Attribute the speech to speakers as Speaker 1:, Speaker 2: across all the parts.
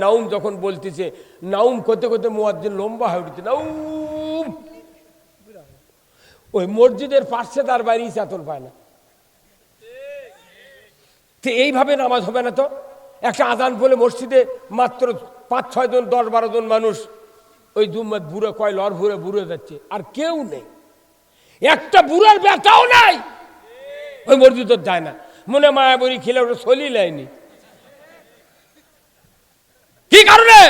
Speaker 1: নাউম যখন বলতেছে, নাউম করতে করতে মুয়াজ্জিন লম্বা হয়ে উঠছে, নাউম। ওই মসজিদের পাশে তার বাইরে চাতন পায় না। তো এইভাবে নামাজ হবে না। তো একটা আজান বলে মসজিদে মাত্র 5-6 জন 10-12 জন মানুষ, ওই দুম্মাদ বুড়ো কয় লর ভুরে বুড়ে যাচ্ছে, আর কেউ নেই, একটা বুড়ার বেটাও নাই, ওই মসজিদ যায় না। মনে মায়াবরী খেলে ওটা চলি লাইনি। কি কারণে?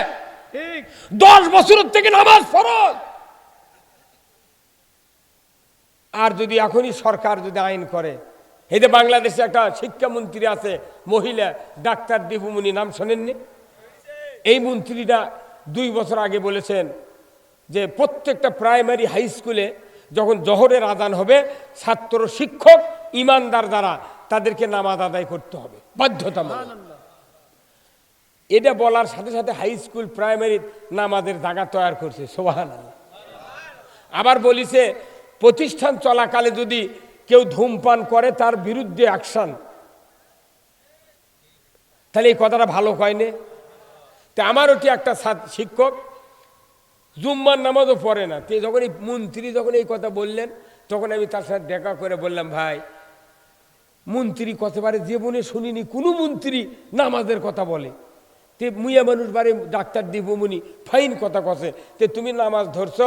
Speaker 1: 10 বছরের থেকে নামাজ ফরজ। আর যদি এখনই সরকার যদি আইন করে, এই যে বাংলাদেশে একটা শিক্ষামন্ত্রী আছে মহিলা, ডাক্তার দীপুমণি, নাম শোনেননি? এই মন্ত্রীটা 2 বছর আগে বলেছেন যে প্রত্যেকটা প্রাইমারি হাই স্কুলে যখন জোহরের আজান হবে, ছাত্র শিক্ষক ইমানদার যারা তাদেরকে নামাজ আদায় করতে হবে বাধ্যতামূলক। এটা বলার সাথে সাথে হাই স্কুল প্রাইমারি নামাজের জায়গা তৈরি করছে, সুবহানাল্লাহ। আবার বলিছে প্রতিষ্ঠান চলাকালে যদি কেউ ধূমপান করে তার বিরুদ্ধে অ্যাকশন। তাহলে এই কথাটা ভালো কয়নি? তো আমার ওটি একটা শিক্ষক জুম্মার নামাজও পড়ে না। তো যখন এই মন্ত্রী যখন এই কথা বললেন, তখন আমি তার সাথে দেখা করে বললাম, ভাই, মন্ত্রী কতবারে জীবনে শুনিনি কোনো মন্ত্রী নামাজের কথা বলে। তে মুইয়া মানুষ বারে ডাক্তার দীপুমণি ফাইন কথা কছে, তে তুমি নামাজ ধরছ?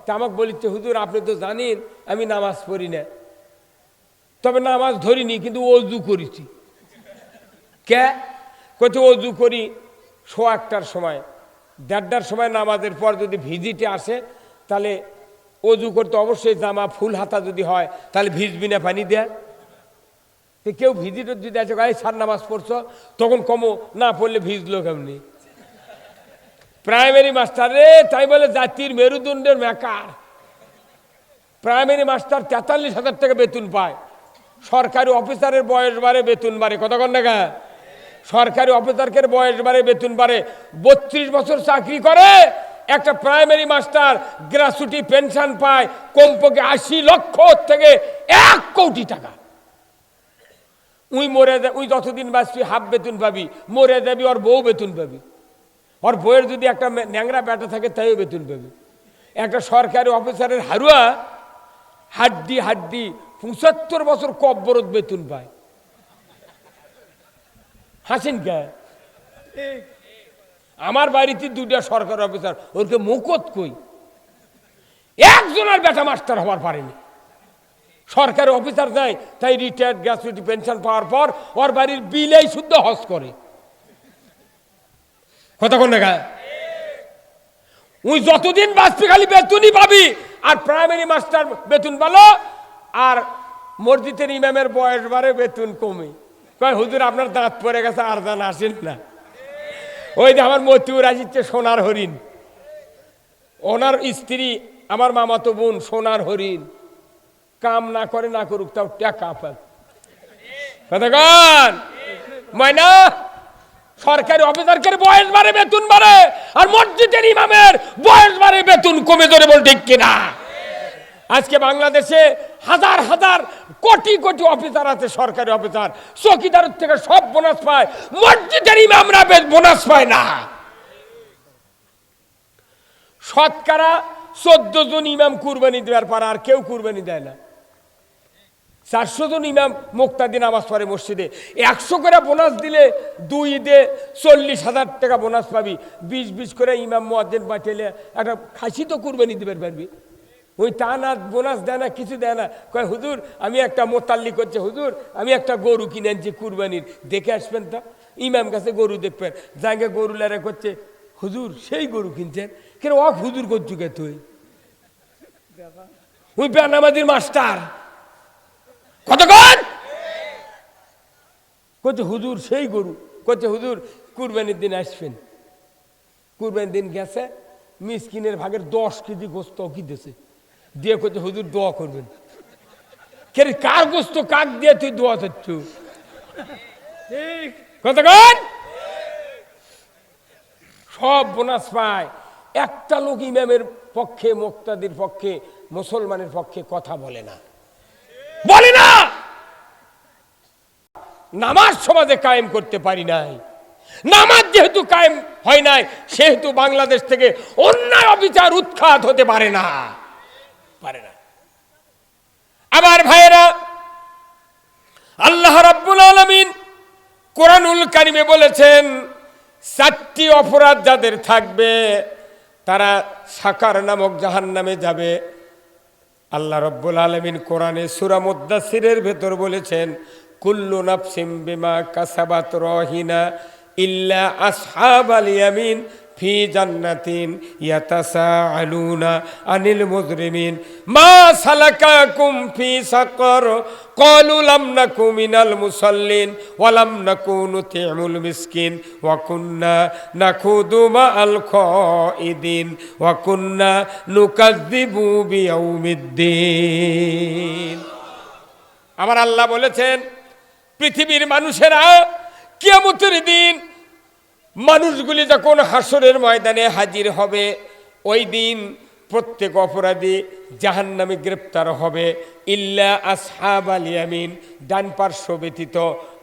Speaker 1: তা আমাকে বলিতে, হুজুর আপনি তো জানেন আমি নামাজ পড়ি না, তবে নামাজ ধরিনি কিন্তু অজু করেছি। কে কত অজু করি? 1:15টার সময়, 1:30টার সময় নামাজের পর যদি ভিজিটে আসে, তাহলে অজু করতে অবশ্যই জামা ফুল হাতা যদি হয় তাহলে ভিজবি না, পানি দেয়। কেউ ভিজিটর যদি আছে, গায়ে সার নামাজ পড়ছো, তখন কমো না পড়লে ভিজলো কেমনি? প্রাইমারি মাস্টার রে, তাই বলে জাতির মেরুদণ্ডের মেকার। প্রাইমারি মাস্টার 43,000 টাকা বেতন পায়। সরকারি অফিসারের বয়স বাড়ে, বেতন বাড়ে কতক্ষণ টাকা? সরকারি অফিসারের বয়স বাড়ে, বেতন বাড়ে। 32 বছর চাকরি করে একটা প্রাইমারি মাস্টার গ্র্যাচুইটি পেনশন পায় কমপক্ষে 80 লক্ষ থেকে 1 কোটি টাকা। উই যতদিন বাঁচবি হাফ বেতন পাবি, মরে যাবি ওর বউ বেতন পাবি, ওর বউয়ের যদি একটা ন্যাংরা বেটা থাকে তাইও বেতন পাবি। একটা সরকারি অফিসারের হারুয়া হাড্ডি 75 বছর কব্বরত বেতন পায়। হাসেন কে? আমার বাড়িতে 2টা সরকারি অফিসার, ওরকে মুকত কই, একজনের বেটা মাস্টার হবার পারেনি। সরকারি অফিসার যায়, তাই রিটায়ার্ড গ্র্যাচুইটি পেনশন পাওয়ার পর ওর বাড়ির বিলেই শুদ্ধ হজ করে। কতক্ষণ দেখা? ওই যতদিন বাঁচবি খালি বেতনই পাবি। আর প্রাইমারি মাস্টার বেতন ভালো, আর মসজিদের ইমামের বয়স বাড়ে, বেতন কমে। কয় হুজুর আপনার দাঁত পড়ে গেছে, আর দান আসেন না। ওই যে আমার মতিউর আসিচ্ছে সোনার হরিণ, ওনার স্ত্রী আমার মামাতো বোন সোনার হরিণ, কাম না করে না করুক তাও টাকা পায়। কতক্ষণ ময়না? সরকারি অফিসারের বয়স বাড়ে, বেতন বাড়ে, আর মসজিদের ইমামের বয়স বাড়ে, বেতন কমে। ধরে বল ঠিক কিনা? আজকে বাংলাদেশে হাজার হাজার কোটি কোটি অফিসার আছে, সরকারি অফিসার, চৌকিদারের থেকে সব বোনাস পায়, মসজিদের ইমামরা বোনাস পায় না। শতকরা 14 জন ইমাম কুরবানি দেওয়ার পর আর কেউ কুরবানি দেয় না। 400 জন ইমাম মুক্তাদি নামাজ পড়ে মসজিদে। 100 করে বোনাস দিলে 2 ঈদে 40,000 টাকা বোনাস পাবি। 20 করে ইমাম মুয়াজ্জিন পাঠাইলে একটা খাসি তো কুরবানি দিতে পারবি। ওই তা না, বোনাস দেয় না, কিছু দেয় না। কয় হুজুর আমি একটা মোতাল্লি করছে, হুজুর আমি একটা গরু কিনে আনছি কুরবানির, দেখে আসবেন তো। ইমাম কাছে গরু দেখবেন, জায়গা গরু লেরা করছে, হুজুর সেই গরু কিনছেন কেন? হুজুর করছু কে তুই? ওই বেনামাজির মাস্টার কতক্ষণ করছে, হুজুর সেই গরু করছে, হুজুর কুরবানির দিন আসবেন। কুরবানির দিন গেছে, মিসকিনের ভাগের 10 কেজি গোস্ত কি দিয়েছে, দিয়ে করছে হুজুর দোয়া করবেন। কে কার গোস্ত কাক দিয়ে তুই দোয়া করছ? কতক্ষণ সব বোনাস পায়। একটা লোক ইমামের পক্ষে, মুক্তাদির পক্ষে, মুসলমানের পক্ষে কথা বলে না, বলে না। নামাজ সমাজে কায়েম করতে পারি নাই, নামাজ যেহেতু কায়েম হয় নাই, সেহেতু বাংলাদেশ থেকে অন্যায় অবিচার উৎখাত হতে পারে না। আবার ভাইয়েরা, আল্লাহ রাব্বুল আলামিন কোরআনুল কারিমে বলেছেন, 4টি অপরাধ যাদের থাকবে তারা সাকার নামক জাহান্নামে যাবে। আল্লাহ রাব্বুল আলামিন কোরআনে সূরা মুদ্দাসসিরের ভেতর বলেছেন, কুল্লু নাফসিম বিমা কাসাবাত রহিনা ইল্লা আসহাবাল ইয়ামিন ফি জান্নাতিন ইয়াতাসাআলুনা আনিল মুজরিমিন মা সালাকাকুম ফি সাকর ক্বালু লাম নাকু মিনাল মুসাল্লিন ওয়া লাম নাকু নুতিমুল মিসকিন ওয়া কুন্না নাখুদু মাআল খাইদিন ওয়া কুন্না নুকাযযিবু বিয়াউমিদ্দিন। আমার আল্লাহ বলেছেন, পৃথিবীর মানুষেরা কিয়ামতের দিন মানুষগুলি যখন হাসরের ময়দানে হাজির হবে, ওই দিন প্রত্যেক অপরাধী জাহান্নামে গ্রেপ্তার হবে, ইল্লা আসহাবাল ইয়ামিন, ডান পার্শ্ব ব্যতীত।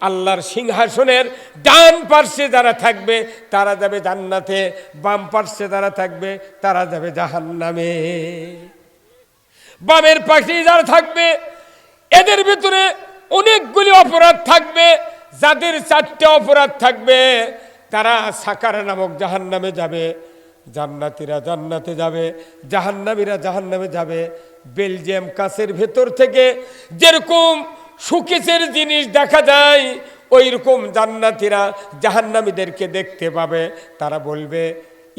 Speaker 1: আল্লাহর সিংহাসনের ডান পার্শ্বে যারা থাকবে তারা যাবে জান্নাতে, বাম পার্শ্বে যারা থাকবে তারা যাবে জাহান্নামে। বামের পাশে যারা থাকবে এদের ভিতরে অনেকগুলি অপরাধ থাকবে। যাদের 4টে অপরাধ থাকবে তারা সাকার নামক জাহান্নামে যাবে, জান্নাতীরা জান্নাতে যাবে, জাহান্নামীরা জাহান্নামে যাবে। বেলজিয়াম কাছের ভেতর থেকে যেরকম শোকেসের জিনিস দেখা যায়, ওই রকম জান্নাতীরা জাহান্নামীদেরকে দেখতে পাবে। তারা বলবে,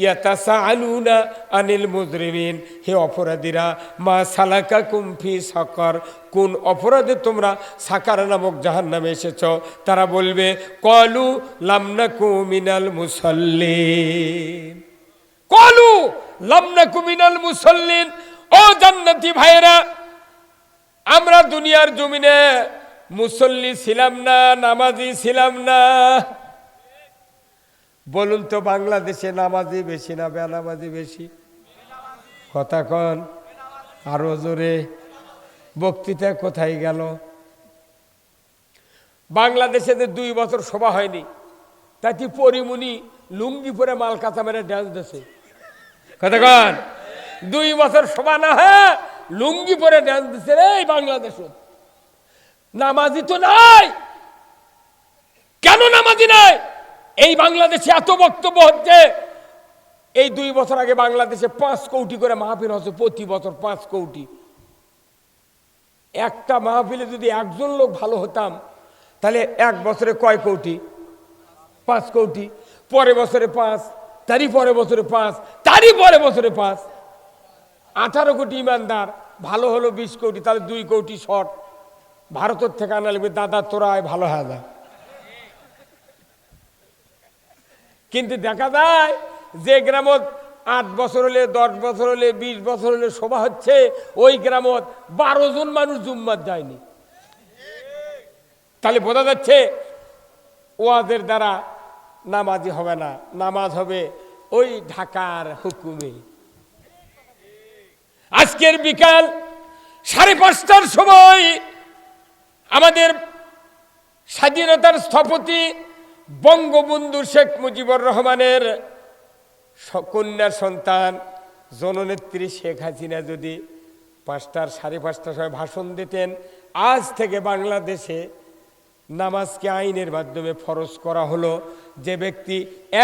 Speaker 1: ইয়াতাসাআলুনা আনিল মুজরিমিন, হে অপরাধীরা, মা সালাকাকুম ফি সাকার, কোন অপরাধে তোমরা সাকার নামক জাহান্নামে এসেছো? তারা বলবে, ক্বালু লাম নাকু মিনাল মুসাল্লিন, ক্বালু লাম নাকু মিনাল মুসাল্লিন। ও জান্নাতি ভাইয়েরা, আমরা দুনিয়ার জমিনে মুসল্লি ছিলাম না, নামাজি ছিলাম না। বলুন তো, বাংলাদেশে নামাজি বেশি না বেনামাজি বেশি? কথা কন আরো জোরে। বক্তৃতা কোথায় গেল? বাংলাদেশে 2 বছর সভা হয়নি, তাই পরিমুনি লুঙ্গি পরে মাল কাঁচা মেরে ড্যান্স দিছে। কথা কন, 2 বছর সভা না হ্যাঁ লুঙ্গি পরে ড্যান্স দিছে রে বাংলাদেশে। নামাজি তো নাই। কেন নামাজি নাই? এই বাংলাদেশে এত বক্তব্য হচ্ছে। এই 2 বছর আগে বাংলাদেশে 5 কোটি করে মাহফিল হচ্ছে, প্রতি বছর 5 কোটি। একটা মাহফিলে যদি একজন লোক ভালো হতাম, তাহলে 1 বছরে কয় কোটি? 5 কোটি। পরে বছরে 5, তারই পরে বছরে 5, তারই পরে বছরে 5। 18 কোটি ইমানদার, ভালো হলো 20 কোটি, তাহলে 2 কোটি শর্ট। ভারতের থেকে আনা লাগবে, দাদা তোরা ভালো হয় না। কিন্তু দেখা যায় যে গ্রামত 8 বছর হলে, 10 বছর হলে, 20 বছর হলে সভা হচ্ছে, ওই গ্রামত 12 জন মানুষ জুম্মাত যায়নি। তাহলে বোঝা যাচ্ছে ওয়াজের দ্বারা নামাজি হবে না, নামাজ হবে ওই ঢাকার হুকুমে। আজকের বিকাল 5:30টার সময় আমাদের স্বাধীনতার স্থপতি বঙ্গবন্ধু শেখ মুজিবুর রহমানের কন্যা সন্তান জননেত্রী শেখ হাসিনা যদি 5টার 5:30টার সময় ভাষণ দিতেন, আজ থেকে বাংলাদেশে নামাজকে আইনের মাধ্যমে ফরজ করা হলো। যে ব্যক্তি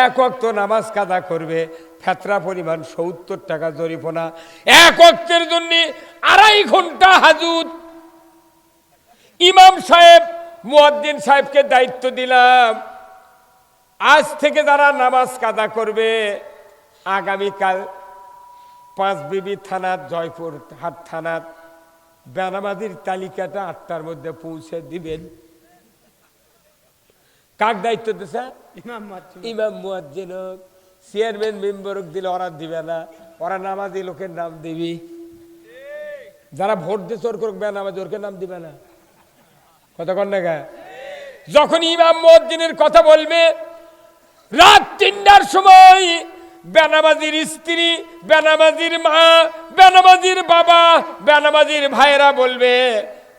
Speaker 1: 1 ওয়াক্ত নামাজ কাজা করবে, ফেতরা পরিমাণ 70 টাকা জরিমানা। 1 ওয়াক্তের জন্য 2.5 ঘন্টা হাজুত। ইমাম সাহেব, মুয়াজ্জিন সাহেবকে দায়িত্ব দিলাম, আজ থেকে যারা নামাজ কাজা করবে, আগামীকাল 5 বিবি থানার, জয়পুর হাট থানার বেনামাজির তালিকাটা 8টার মধ্যে পৌঁছে দিবেন। কাক দায়িত্ব দিছে? ইমাম মুয়াজ্জিন। চেয়ারম্যান মেম্বারক দিলে ওরা দিবে না, ওরা নামাজি লোকের নাম দিবি। যারা ভোট দিয়ে চোর করুক বেনামাজি, ওরকে নাম দিবে না। কথা কন না? যখন ইমাম মুয়াজ্জিনের কথা বলবে, রাত 3টার সময় বেনামাজির স্ত্রী, বেনামাজির মা, বেনামাজির বাবা, বেনামাজির ভাইরা বলবে,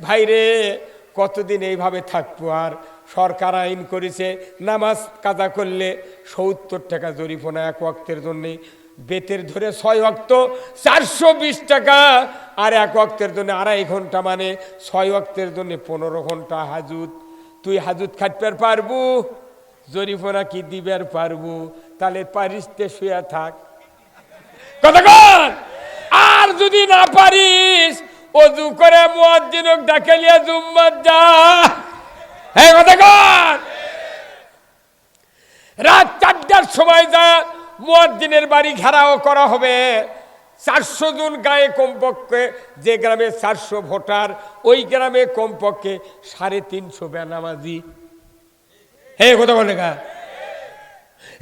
Speaker 1: ভাইরে কতদিন এইভাবে থাকবো? আর সরকার আইন করেছে নামাজ কাজা করলে ৭০ টাকা জরিমানা এক ওয়াক্তের জন্যে, বেতের ধরে ৬ ওয়াক্ত ৪২০ টাকা, আর এক ওয়াক্তের জন্য ২.৫ ঘন্টা, মানে ৬ ওয়াক্তের জন্য ১৫ ঘন্টা হাজুত। তুই হাজুত খাটবার পারবু? জরিমানা কি দিবার পারবু? তাহলে পারিসতে শুয়ে থাক, কথা কর। আর যদি না পারিস ওযু করে মুয়াজ্জিনক ডাকে লিয়া জুম্মাত যা, হ্যাঁ কথা কর। রাত ৪টার সময় যা, মুয়াজ্জিনের বাড়ি ঘেরাও করা হবে। ৪০০ জন গায়ে কমপক্ষে, যে গ্রামে ৪০০ ভোটার ওই গ্রামে কমপক্ষে ৩৫০ বেনামাজি, হ্যাঁ কথা বলে গা।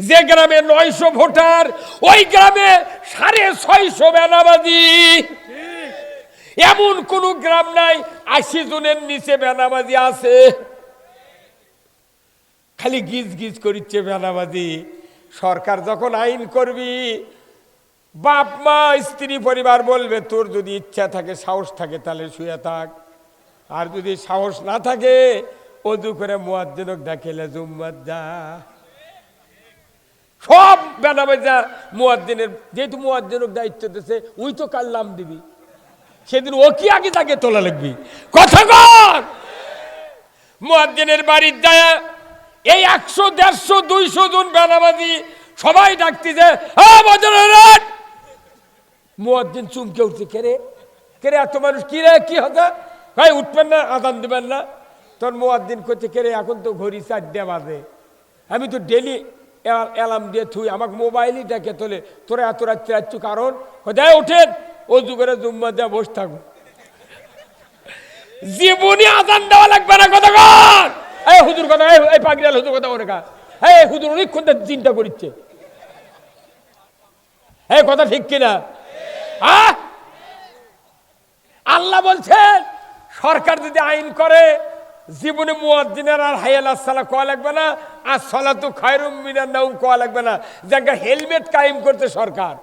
Speaker 1: যে গ্রামে ৯০০ ভোটার ওই গ্রামে ৬৫০ বেনামাজি। এমন কোন গ্রাম নাই ৮০ জনের নিচে বেনামাজি আছে। খালি গিজ গিজ করিচ্ছে বেনামাজি। সরকার যখন আইন করবি, বাপ মা স্ত্রী পরিবার বলবে তোর যদি ইচ্ছা থাকে সাহস থাকে তাহলে শুয়ে থাক, আর যদি সাহস না থাকে ওযু করে মুয়াজ্জিনক ডাকেলে জুম্মাত যা। সব বেনামাজি মুয়াজ্জিনের, যেহেতু মুয়াজ্জিনক দায়িত্ব দিয়েছে ওই তো কাল্লাম দিবি, সেদিন ও কি আগে তাকে তোলা লাগবি, কথা কর। মুয়াজ্জিনের বাড়ির যায় এই ১০০, ১৫০, ২০০ জন বেনামাজি সবাই ডাকতেছে, মুয়াজ্জিন চুমকে উঠছে, কেরে কেরে এত মানুষ, কি রে কি হতো, ভাই উঠবেন না, আজান দিবেন না। তোর মুয়াজ্জিন করছে, কেরে এখন তো ঘড়ি ৪টে বাজে, আমি তো ডেলি অ্যালার্ম দিয়ে থুই, আমাকে মোবাইলই ডেকে তোলে, তোরা এত রাত্রে রাখছু কারণ দেয়, ওঠেন ওযু করে জুম্মা দেওয়া বসে থাকুন। জীবনে আজান দেওয়া লাগবে না, কথা কর। এই হুজুর কথা, এই পাগড়িয়াল হুজুর কথা বলে কা, এই হুজুর অনেকক্ষণ চিন্তা করছে, এই কথা ঠিক কিনা? আল্লাহ বলছেন সরকার যদি আইন করে জীবনে মুয়াজ্জিনের আর হাইয়াল আসসালাহ কোয়া লাগবে না, আর সালাতু খায়রুম মিনান নাওম কোয়া লাগবে না। জায়গা হেলমেট কায়েম করতে সরকার,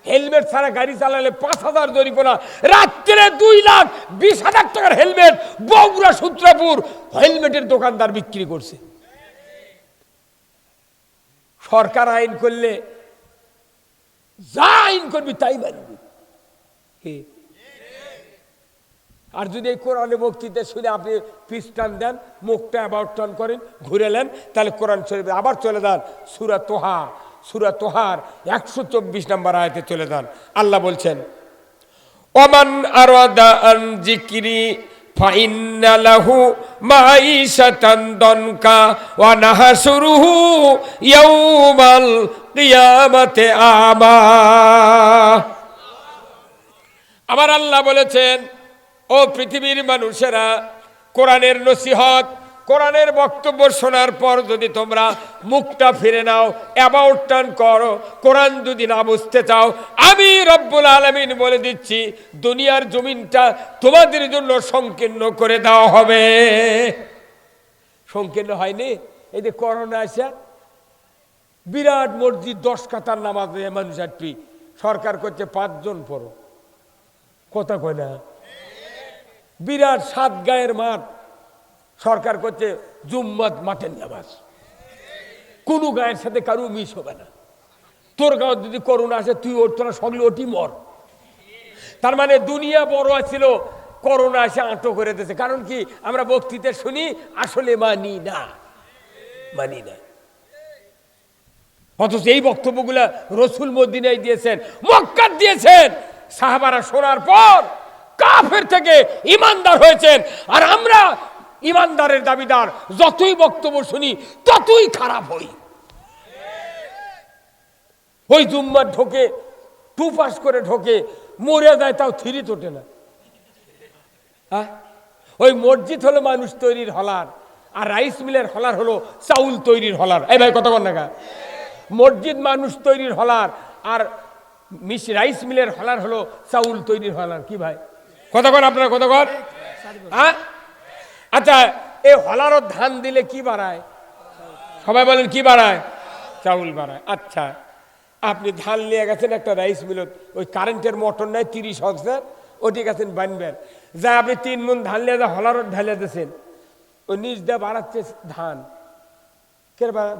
Speaker 1: হেলমেট ছাড়া গাড়ি চালালে ৫,০০০ জরিমানা। রাত্রে ২,২০,০০০ টাকার হেলমেট বগুড়া সূত্রাপুর হেলমেটের দোকানদার বিক্রি করছে। সরকার আইন করলে যা আইন করবি তাই মানবি। আর যদি এই কোরআনে বক্তৃতা শুনে আপনি পিছ টান দেন, মুখটা অ্যাবাউট টান করেন, ঘুরে নেন, তাহলে কোরআন শরীফ আবার চলে যান সূরা তোহা, সূরা তোহার ১২৪ নম্বর আয়াতে চলে যান। আল্লাহ বলছেন, ওমান আরাদা আন যিকরি ফাইন্না লাহু মাঈশাতান দনকা ওয়া নাহশুরুহু ইয়াউমাল কিয়ামাতি আমা। আমার আল্লাহ বলেছেন, ও পৃথিবীর মানুষেরা, কোরআনের নসিহত, কোরআনের বক্তব্য শোনার পর যদি তোমরা মুখটা ফিরে নাও, অ্যাবাউট টার্ন করো, কোরআন যদি না বুঝতে চাও, আমি রব্বুল আলামিন বলে দিচ্ছি দুনিয়ার জমিনটা তোমাদের জন্য সংকীর্ণ করে দেওয়া হবে। সংকীর্ণ হয়নি? এই যে করোনা আসে, বিরাট মসজিদ ১০ কাতার নামাজ মানুষ আটটি, সরকার করছে ৫ জন পড়ো, কথা কয় না। বিরাট ৭ গায়ের মাঠ, সরকার করছে জুম্মাত মাঠের নামাজ, কোনো গায়ের সাথে কারো মিস হবে না। তোর গাঁও যদি করোনা আসে তুই ওর, তোরা সগলে ওটি মর। তার মানে দুনিয়া বড় ছিল, করোনা এসে আঁটো করে দিয়েছে। কারণ কি, আমরা বক্তৃতা শুনি, আসলে মানি না, মানি না। অথচ এই বক্তব্যগুলা রসুল মদিনায় দিয়েছেন, মক্কার দিয়েছেন, সাহাবারা শোনার পর কাফের থেকে ইমানদার হয়েছেন। আর আমরা ইমানদারের দাবিদার, যতই বক্তব্য শুনি ততই খারাপ হই। ওই জুম্মার ঢোকে, টু পাস করে ঢোকে, মরে যায় তাও থিরি তোটে না। ওই মসজিদ হলো মানুষ তৈরির হলার, আর রাইস মিলের হলার হলো চাউল তৈরির হলার। এই ভাই কথা বল না, মসজিদ মানুষ তৈরির হলার, আর রাইস মিলের হলার হলো চাউল তৈরির হলার। কি ভাই কথা কন আপনারা, কথা কন। আচ্ছা, এই হলারও ধান দিলে কি বাড়ায়? সবাই বলেন কি বাড়ায়? চাউল বাড়ায়। আচ্ছা, আপনি ধান নিয়ে গেছেন একটা রাইস মিলত, ওই কারেন্টের মোটর নাই ৩০,০০০, ওটি গেছেন বানবেন, যা আপনি ৩ মণ ধান নিয়ে যা হলারও ঢালে দিয়েছেন, ওই নিচ দিয়ে বাড়াচ্ছে ধান,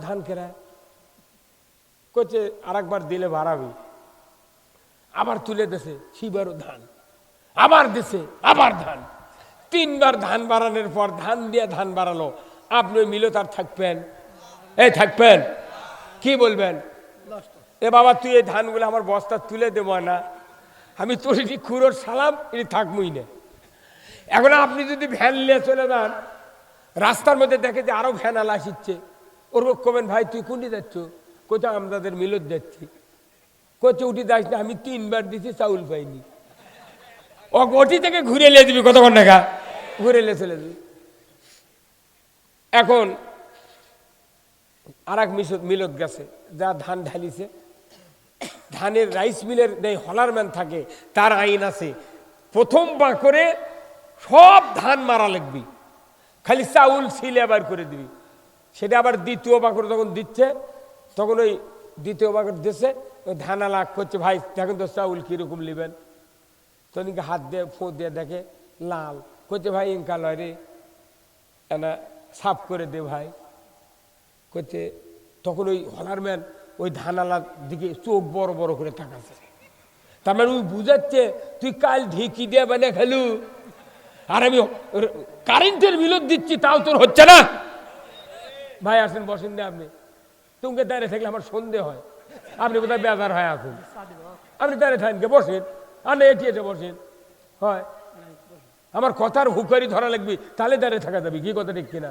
Speaker 1: ধান কেরা করছে, আর একবার দিলে বাড়াবি, আবার তুলে দেশে শিবারও ধান, আবার দেশে আবার ধান, 3 বার ধান বাড়ানোর পর ধান দিয়ে ধান বাড়ালো। আপনি ওই মিলত আর থাকবেন? এই থাকবেন? কি বলবেন? এ বাবা তুই এই ধানগুলো আমার বস্তা তুলে দেবো না, আমি তোর খুঁড়োর সালাম এটি থাকবই না। এখন আপনি যদি ভ্যান নিয়ে চলে যান, রাস্তার মধ্যে দেখে যে আরো ভ্যান আলা আসছে, ওর কবেন ভাই তুই কোনটি যাচ্ছ? কোথাও আমাদের মিলত যাচ্ছি। কোচে উঠি যাস না, আমি 3 বার দিছি চাউল পাইনি। ও ওটি থেকে ঘুরে নিয়ে দিবি, কতক্ষণ টাকা ঘুরে নিয়ে চলে যাবি। এখন আর এক মিলত গেছে, যা ধান ঢালিছে, ধানের রাইস মিলের নেই হলারম্যান থাকে, তার আইন আছে, প্রথম বাঁকরে সব ধান মারা লাগবি, খালি চাউল ছিলে আবার করে দিবি। সেটা আবার দ্বিতীয় বাঁকর যখন দিচ্ছে, তখন ওই দ্বিতীয় বাঁকর দিচ্ছে, ওই ধানালা করছে ভাই দেখেন তো চাউল কীরকম নেবেন। তখন হাত দিয়ে ফোঁ দিয়ে দেখে লাল, করছে ভাই ইনকা লয় রে, না সাফ করে দে ভাই করছে। তখন ওই হলারম্যান ওই ধানালার দিকে চোখ বড় বড় করে তাকাচ্ছে, তার মানে ওই বুঝাচ্ছে তুই কাল ঢেকি দিয়ে বানে খেলু, আর আমি কারেন্টের বিলত দিচ্ছি, তাও তোর হচ্ছে না। ভাই আসেন বসেন না আপনি, তোমাকে দাঁড়িয়ে থাকলে আমার সন্দেহ হয়, আপনি বোধহয় বেজার হয় এখন, আপনি দাঁড়িয়ে থাকেন বসেন, আর না এটি এটা বসেন হয়, আমার কথার হুকারি ধরা লাগবে, তাহলে দাঁড়িয়ে থাকা যাবে, কি কথা ঠিক কিনা?